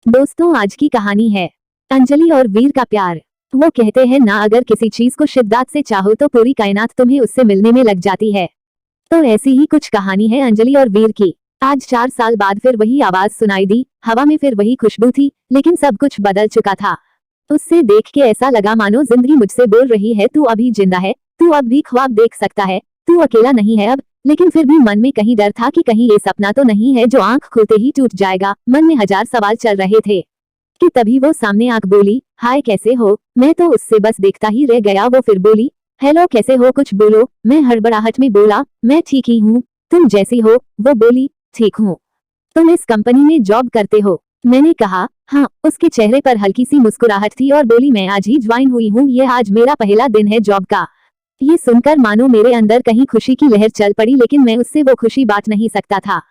दोस्तों, आज की कहानी है अंजलि और वीर का प्यार। वो कहते हैं ना, अगर किसी चीज को शिद्दत से चाहो तो पूरी कायनात तुम्हें उससे मिलने में लग जाती है। तो ऐसी ही कुछ कहानी है अंजलि और वीर की। आज 4 साल बाद फिर वही आवाज सुनाई दी, हवा में फिर वही खुशबू थी, लेकिन सब कुछ बदल चुका था। उससे देख के ऐसा लगा मानो जिंदगी मुझसे बोल रही है, तू अभी जिंदा है, तू अब भी ख्वाब देख सकता है, तू अकेला नहीं है अब। लेकिन फिर भी मन में कहीं डर था कि कहीं ये सपना तो नहीं है जो आंख खुलते ही टूट जाएगा। मन में हजार सवाल चल रहे थे कि तभी वो सामने आंख बोली, हाय कैसे हो। मैं तो उससे बस देखता ही रह गया। वो फिर बोली, हेलो कैसे हो, कुछ बोलो। मैं हड़बड़ाहट में बोला, मैं ठीक ही हूँ, तुम जैसी हो। वो बोली, ठीक हूँ। तुम इस कंपनी में जॉब करते हो। मैंने कहा, हाँ। उसके चेहरे पर हल्की सी मुस्कुराहट थी और बोली, मैं आज ही ज्वाइन हुई हूँ, ये आज मेरा पहला दिन है जॉब का। ये सुनकर मानो मेरे अंदर कहीं खुशी की लहर चल पड़ी, लेकिन मैं उससे वो खुशी बांट नहीं सकता था।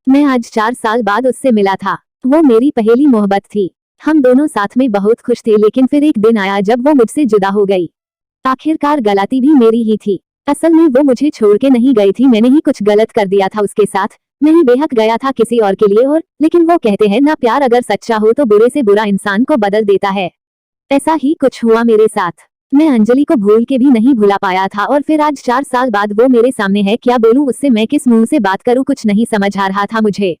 मैं आज 4 साल बाद उससे मिला था। वो मेरी पहली मोहब्बत थी। हम दोनों साथ में बहुत खुश थे, लेकिन फिर एक दिन आया जब वो मुझसे जुदा हो गई। आखिरकार गलती भी मेरी ही थी। असल में वो मुझे छोड़ के नहीं गई थी, मैंने ही कुछ गलत कर दिया था उसके साथ। मैं ही बेहक गया था किसी और के लिए। और लेकिन वो कहते हैं ना, प्यार अगर सच्चा हो तो बुरे से बुरा इंसान को बदल देता है। ऐसा ही कुछ हुआ मेरे साथ। मैं अंजलि को भूल के भी नहीं भुला पाया था, और फिर आज 4 साल बाद वो मेरे सामने है। क्या बोलूं उससे, मैं किस मुंह से बात करूं, कुछ नहीं समझ आ रहा था मुझे।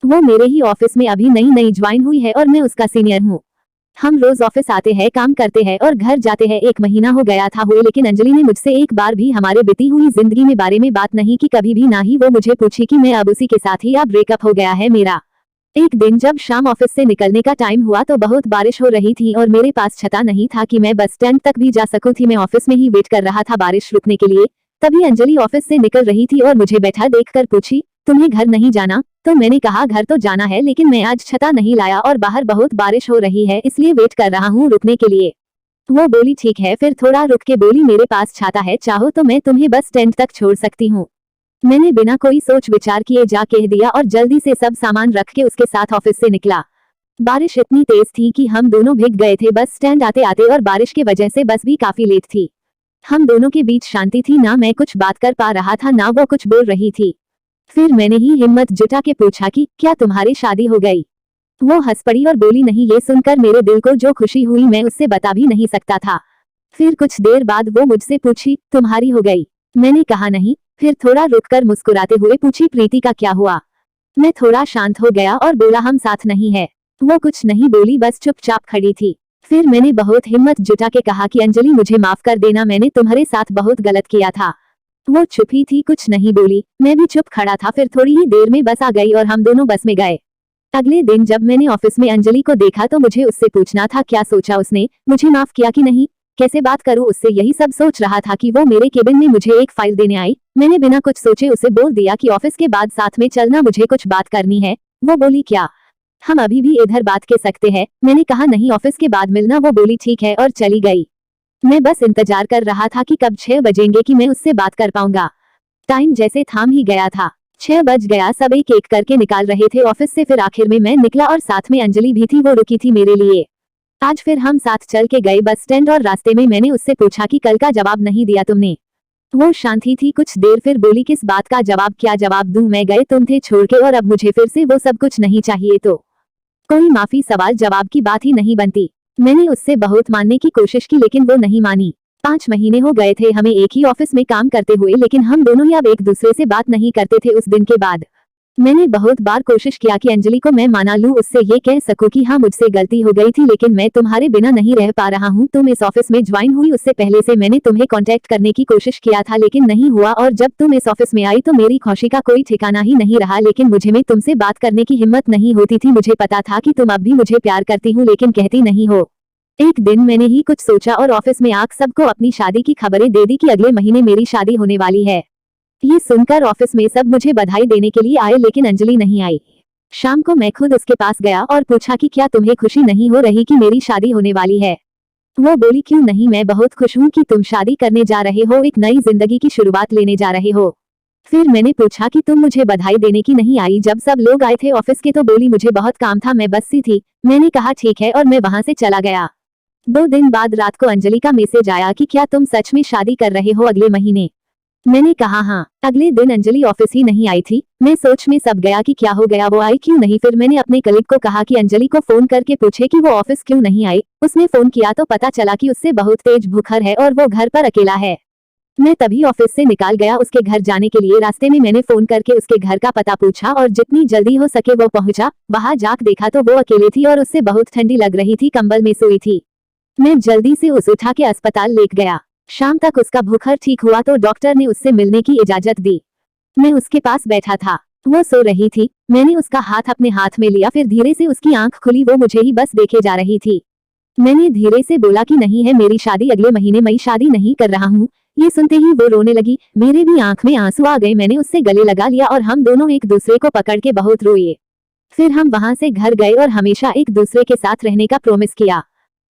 वो मेरे ही ऑफिस में अभी नई नई ज्वाइन हुई है और मैं उसका सीनियर हूँ। हम रोज ऑफिस आते हैं, काम करते हैं और घर जाते हैं। 1 महीना हो गया था हुए, लेकिन अंजलि ने मुझसे एक बार भी हमारे बीती हुई जिंदगी में बारे में बात नहीं की, कभी भी। ना ही वो मुझे पूछी कि मैं अब उसी के साथ ही अब ब्रेकअप हो गया है मेरा। एक दिन जब शाम ऑफिस से निकलने का टाइम हुआ तो बहुत बारिश हो रही थी और मेरे पास छता नहीं था कि मैं बस स्टैंड तक भी जा सकूं थी। मैं ऑफिस में ही वेट कर रहा था बारिश रुकने के लिए। तभी अंजलि ऑफिस से निकल रही थी और मुझे बैठा देखकर पूछी, तुम्हें घर नहीं जाना। तो मैंने कहा, घर तो जाना है, लेकिन मैं आज छता नहीं लाया और बाहर बहुत बारिश हो रही है, इसलिए वेट कर रहा हूँ रुकने के लिए। वो बोली, ठीक है। फिर थोड़ा रुक के बोली, मेरे पास छाता है, चाहो तो मैं तुम्हें बस स्टैंड तक छोड़ सकती हूँ। मैंने बिना कोई सोच विचार किए जा कह दिया और जल्दी से सब सामान रख के उसके साथ ऑफिस से निकला। बारिश इतनी तेज थी कि हम दोनों भीग गए थे बस स्टैंड आते आते, और बारिश की वजह से बस भी काफी लेट थी। हम दोनों के बीच शांति थी, ना मैं कुछ बात कर पा रहा था ना वो कुछ बोल रही थी। फिर मैंने ही हिम्मत जुटा के पूछा कि क्या तुम्हारी शादी हो गई। वो हंस पड़ी और बोली, नहीं। ये सुनकर मेरे दिल को जो खुशी हुई मैं उससे बता भी नहीं सकता था। फिर कुछ देर बाद वो मुझसे पूछी, तुम्हारी हो गई। मैंने कहा नहीं। फिर थोड़ा रुककर मुस्कुराते हुए पूछी, प्रीति का क्या हुआ। मैं थोड़ा शांत हो गया और बोला, हम साथ नहीं है। वो कुछ नहीं बोली, बस चुपचाप खड़ी थी। फिर मैंने बहुत हिम्मत जुटा के कहा कि अंजलि मुझे माफ कर देना, मैंने तुम्हारे साथ बहुत गलत किया था। वो चुप ही थी, कुछ नहीं बोली। मैं भी चुप खड़ा था। फिर थोड़ी ही देर में बस आ गई और हम दोनों बस में गए। अगले दिन जब मैंने ऑफिस में अंजलि को देखा तो मुझे उससे पूछना था क्या सोचा उसने, मुझे माफ किया कि नहीं, कैसे बात करूं उससे, यही सब सोच रहा था कि वो मेरे केबिन में मुझे एक फाइल देने आई। मैंने बिना कुछ सोचे उसे बोल दिया कि ऑफिस के बाद साथ में चलना, मुझे कुछ बात करनी है। वो बोली, क्या, हम अभी भी इधर बात कर सकते हैं। मैंने कहा, नहीं, ऑफिस के बाद मिलना। वो बोली, ठीक है, और चली गई। मैं बस इंतजार कर रहा था कि कब 6 बजेंगे कि मैं उससे बात कर पाऊंगा। टाइम जैसे थाम ही गया था। 6 बज गया, सब एक एक करके निकाल रहे थे ऑफिस से। फिर आखिर में मैं निकला और साथ में अंजलि भी थी, वो रुकी थी मेरे लिए। आज फिर हम साथ चल के गए बस स्टैंड, और रास्ते में मैंने उससे पूछा कि कल का जवाब नहीं दिया तुमने। वो शांति थी कुछ देर, फिर बोली, किस बात का जवाब, क्या जवाब दूं मैं, गए तुम थे छोड़ के और अब मुझे फिर से वो सब कुछ नहीं चाहिए। तो कोई माफी सवाल जवाब की बात ही नहीं बनती। मैंने उससे बहुत मानने की कोशिश की, लेकिन वो नहीं मानी। 5 महीने हो गए थे हमें एक ही ऑफिस में काम करते हुए, लेकिन हम दोनों ही अब एक दूसरे से बात नहीं करते थे। उस दिन के बाद मैंने बहुत बार कोशिश किया कि अंजलि को मैं माना लूं, उससे ये कह सकूं कि हाँ मुझसे गलती हो गई थी, लेकिन मैं तुम्हारे बिना नहीं रह पा रहा हूँ। तुम इस ऑफिस में ज्वाइन हुई उससे पहले से मैंने तुम्हें कांटेक्ट करने की कोशिश किया था, लेकिन नहीं हुआ, और जब तुम इस ऑफिस में आई तो मेरी खुशी का कोई ठिकाना ही नहीं रहा। लेकिन मुझे में तुमसे बात करने की हिम्मत नहीं होती थी। मुझे पता था कि तुम अब भी मुझे प्यार करती हूँ, लेकिन कहती नहीं हो। एक दिन मैंने ही कुछ सोचा और ऑफिस में आग सबको अपनी शादी की खबरें दे दी कि अगले महीने मेरी शादी होने वाली है। ये सुनकर ऑफिस में सब मुझे बधाई देने के लिए आए, लेकिन अंजलि नहीं आई। शाम को मैं खुद उसके पास गया और पूछा कि क्या तुम्हें खुशी नहीं हो रही कि मेरी शादी होने वाली है। वो बोली, क्यों नहीं, मैं बहुत खुश हूँ कि तुम शादी करने जा रहे हो, एक नई जिंदगी की शुरुआत लेने जा रहे हो। फिर मैंने पूछा कि तुम मुझे बधाई देने की नहीं आई जब सब लोग आए थे ऑफिस के। तो बोली, मुझे बहुत काम था, मैं बस सी थी। मैंने कहा ठीक है, और मैं वहां से चला गया। 2 दिन बाद रात को अंजलि का मैसेज आया कि क्या तुम सच में शादी कर रहे हो अगले महीने। मैंने कहा हाँ। अगले दिन अंजलि ऑफिस ही नहीं आई थी। मैं सोच में सब गया कि क्या हो गया, वो आई क्यों नहीं। फिर मैंने अपने कलीग को कहा कि अंजलि को फोन करके पूछे कि वो ऑफिस क्यों नहीं आई। उसने फोन किया तो पता चला कि उससे बहुत तेज बुखार है और वो घर पर अकेला है। मैं तभी ऑफिस से निकाल गया उसके घर जाने के लिए। रास्ते में मैंने फोन करके उसके घर का पता पूछा और जितनी जल्दी हो सके वो पहुंचा। वहां जाकर देखा तो वो अकेली थी और उससे बहुत ठंडी लग रही थी, कंबल में सोई थी। मैं जल्दी से उसे उठा के अस्पताल लेकर गया। शाम तक उसका बुखार ठीक हुआ तो डॉक्टर ने उससे मिलने की इजाजत दी। मैं उसके पास बैठा था, वो सो रही थी। मैंने उसका हाथ अपने हाथ में लिया, फिर धीरे से उसकी आंख खुली। वो मुझे ही बस देखे जा रही थी। मैंने धीरे से बोला कि नहीं है मेरी शादी अगले महीने, मैं शादी नहीं कर रहा हूँ। ये सुनते ही वो रोने लगी। मेरे भी आंख में आंसू आ गए। मैंने उससे गले लगा लिया और हम दोनों एक दूसरे को पकड़ के बहुत रोए। फिर हम वहां से घर गए और हमेशा एक दूसरे के साथ रहने का प्रॉमिस किया।